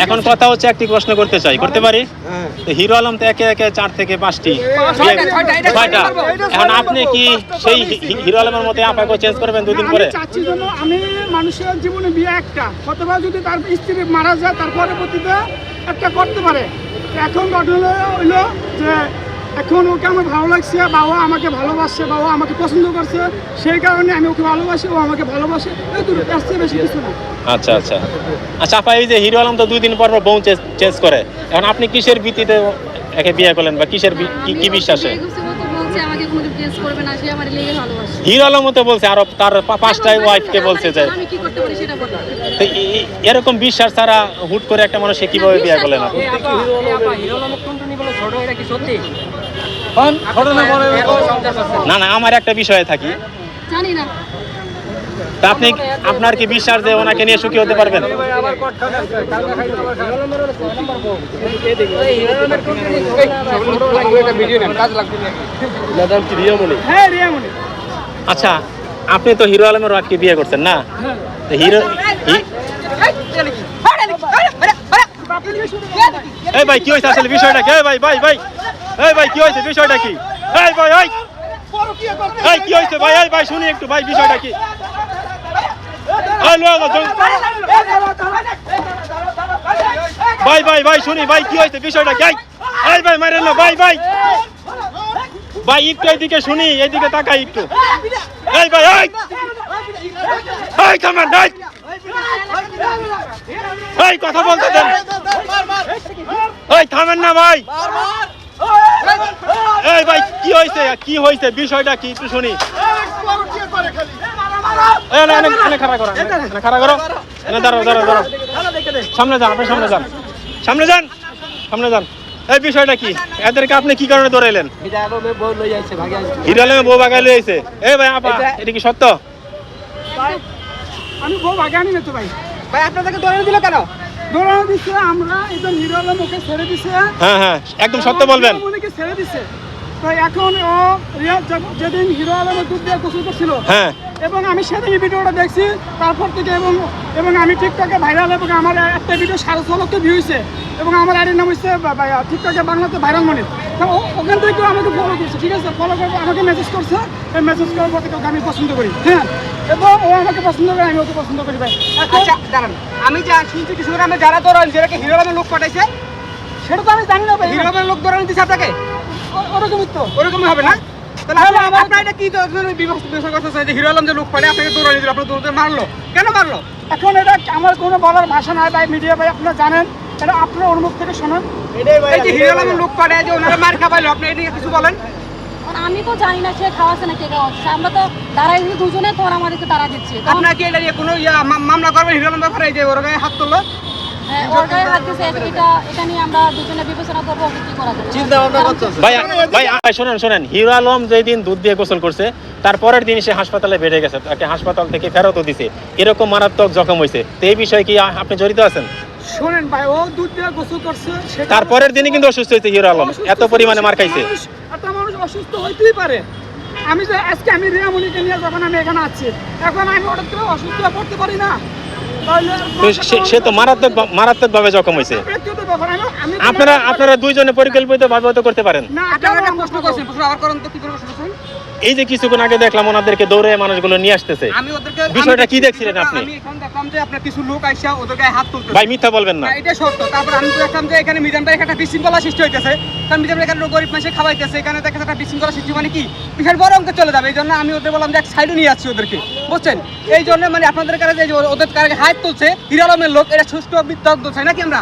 এখন কথা হচ্ছে একটি প্রশ্ন করতে চাই, করতে পারি? তো হিরো আলম তো একে একে 4 থেকে 5টি, 6টা। এখন আপনি কি সেই হিরো আলমের মতো আপনাকে চেঞ্জ করবেন 2 দিন পরে? চাচ্ছি জন্য আমি মানুষের জীবনে বিয়ে একটা, অথবা যদি তার স্ত্রী মারা যায় তার পরবর্তীতে একটা করতে পারে। এখন ঘটনা হইলো যে এখন ওকে আমার ভালো লাগছে, বাবা আমাকে ভালোবাসছে, বাবা আমাকে পছন্দ করছে, সেই কারণে আমি ওকে ভালোবাসি, ও আমাকে ভালোবাসে, এতটুকু, এর চেয়ে বেশি কিছু না। আচ্ছা আচ্ছা আচ্ছা আপা, এই যে হিরো আলম তো 2 দিন পর পর বউ চেঞ্জ করে, এখন আপনি কিসের ভিত্তিতে একে বিয়ে করলেন বা কিসের কি বিশ্বাসে? হিরো আলম তো বলছে আরো তার 5টা ওয়াইফকে বলছে যে, তো এরকম বিশ্বাস ছাড়া হুট করে একটা মানুষকে কিভাবে বিয়ে করলেন আপনি? না না, আমার একটা বিষয়ে থাকি, জানি না তা আপনি আপনার কি বিশ্বাস যে ওনাকে নিয়ে সুখী হতে পারবেন? আচ্ছা, আপনি তো হিরো আলমের ওয়াইফকে বিয়ে করছেন না? হিরো এই ভাই কি হয়েছে আসলে বিষয়টা কি? এই ভাই ভাই ভাই এই ভাই কি হয়েছে বিষয়টা কি? এই ভাই এই এই কি হয়েছে ভাই? এই ভাই শুনি একটু ভাই, বিষয়টা কি? ভাই ভাই ভাই শুনি ভাই, কি হয়েছে বিষয়টা কি? এই ভাই মারেন না ভাই ভাই ভাই, একটু এইদিকে শুনি, এইদিকে তাকাই একটু। এই ভাই এই এই কামান এই এই কথা বলতে দেন, এই থামেন না ভাই। এই ভাই কি হয়েছে, কি হয়েছে বিষয়টা কি একটু শুনি। খাড়া করো, দাঁড়াও দাঁড়াও দাঁড়াও, সামনে যান, আপনি সামনে যান, সামনে যান, সামনে যান। এই বিষয়টা কি, এদেরকে আপনি কি কারণে ধরেলেন? হিরো আলমের বউ বাগাই লই আইছে। এই ভাই আপা, এটা কি সত্য? আমি বউ ভাগে আনি না তো ভাই। ভাই আপনাদেরকে ধরে দিল কেন? দৌড়ানো দিচ্ছে, আমরা একজন হিরো আলম ওকে ছেড়ে দিছে। হ্যাঁ হ্যাঁ, একদম সত্য বলবেন। ওকে ছেড়ে দিছে, তো এখন ও যেদিন হিরো আলমের দুধ দিয়ে গোসল করছিল, হ্যাঁ, এবং আমি সেদিন ভিডিওটা দেখছি, তারপর থেকে এবং আমি টিকটকে ভাইরাল, এবং আমার একটা ভিডিও 6.5 লক্ষ ভিউ হয়েছে, এবং আমার আইডির নাম হচ্ছে টিকটকে বাংলাতে ভাইরাল মনি। ওখান থেকে আমাকে ফলো করছে, ঠিক আছে, ফলো করে আমাকে মেসেজ করছে, এই মেসেজ করার পর থেকে আমি পছন্দ করি, হ্যাঁ, এবং ও আমাকে পছন্দ করে, আমি ওকে পছন্দ করি ভাই। আচ্ছা দাঁড়ান, আমি যা শুনছি কিছু করে, আমি যারা ধরেন যেটাকে হিরো আলমের লোক পাঠাইছে, সেটা তো আমি জানি না ভাই, হিরো আলমের লোক ধরে দিচ্ছে আপনাকে, ওরকমই তো, ওরকমই হবে না? তাহলে আপনার এটা কি বিষয় করতেছে যে হিরো আলম যে লোক পাঠায় আপনাকে দৌড়ানি দিল, আপনার দৌড়তে মারলো, কেন মারলো? এখন এটা আমার কোনো বলার ভাষা নাই ভাই, মিডিয়া ভাই, আপনারা জানেন, এটা আপনারা ওর মুখ থেকে শোনেন। এই যে হিরো আলমের লোক পাঠায় যে ওনারা মার খাবাইলো, আপনি এটা কিছু বলেন? আমি তো জানি না সে খাওয়াচ্ছে না কে খাওয়াচ্ছে, আমরা তো দাঁড়াই দুজনে, তোর আমাদেরকে দাঁড়া দিচ্ছে। আপনার কি এটা নিয়ে কোনো মামলা করবেন হিরো আলম ব্যাপারে, যে ওর গায়ে হাত তুললো? ওর গায়ে হাত দিচ্ছে, এটা নিয়ে আমরা দুজনে বিবেচনা করবো কি করা যায়। চিন্তা ভাবনা করতেছে ভাই ভাই শোনেন, হিরো আলম যেদিন দুধ দিয়ে গোসল করছে তারপরের দিন সে হাসপাতালে বেড়ে গেছে, তাকে হাসপাতাল থেকে ফেরতও দিছে, এরকম মারাত্মক জখম হয়েছে, তো এই বিষয়ে কি আপনি জড়িত আছেন? শোনেন ভাই, ও দুধ দিয়ে গোসল করছে, তারপরের দিনই কিন্তু অসুস্থ হয়েছে হিরো আলম, এত পরিমাণে মার খাইছে। একটা মানুষ অসুস্থ হইতেই পারে। আমি যে আজকে আমি রিয়ামণিকে নিয়ে যখন আমি এখানে আছি, এখন আমি হঠাৎ করে অসুস্থ হয়ে পড়তে পারি না, সে তো মারাত্মক ভাবে জখম হয়েছে। আপনারা দুইজনে পরিকল্পিত ভাবে হয়তো করতে পারেন না। আপনারা প্রশ্ন করছেন, প্রশ্ন আবার করেন তো, কি করে প্রশ্ন করছেন? এই যে কিছুক্ষণ আগে দেখলাম ওনাদেরকে দৌড়ে মানুষগুলো নিয়ে আসতেছে, আমি ওদেরকে বিষয়টা কি দেখছিলেন আপনি? আমি এখন দেখলাম যে আপনার কিছু লোক আইসা ওদের গায়ে হাত তুলতেছে। ভাই মিথ্যা বলবেন না, এটা সত্য। তারপর আমি দেখলাম যে এখানে মিজান ভাই একটা বিশৃঙ্খলা সৃষ্টি হইতেছে, কারণ মিজান ভাই এখানে গরিব মানুষকে খাওয়াইতেছে, এখানে দেখা একটা বিশৃঙ্খলা সৃষ্টি, মানে কি বিশাল বড় অঙ্কে চলে যাবে। এই জন্য আমি ওদের বললাম যে এক সাইডে নিয়ে যাচ্ছি ওদেরকে, বুঝছেন? এই জন্য মানে আপনাদের কাছে যে ওদের কাছে হাত তুলছে হিরো আলমের লোক, এটা সুষ্ঠু মিথ্যা দোষ হয় নাকি? আমরা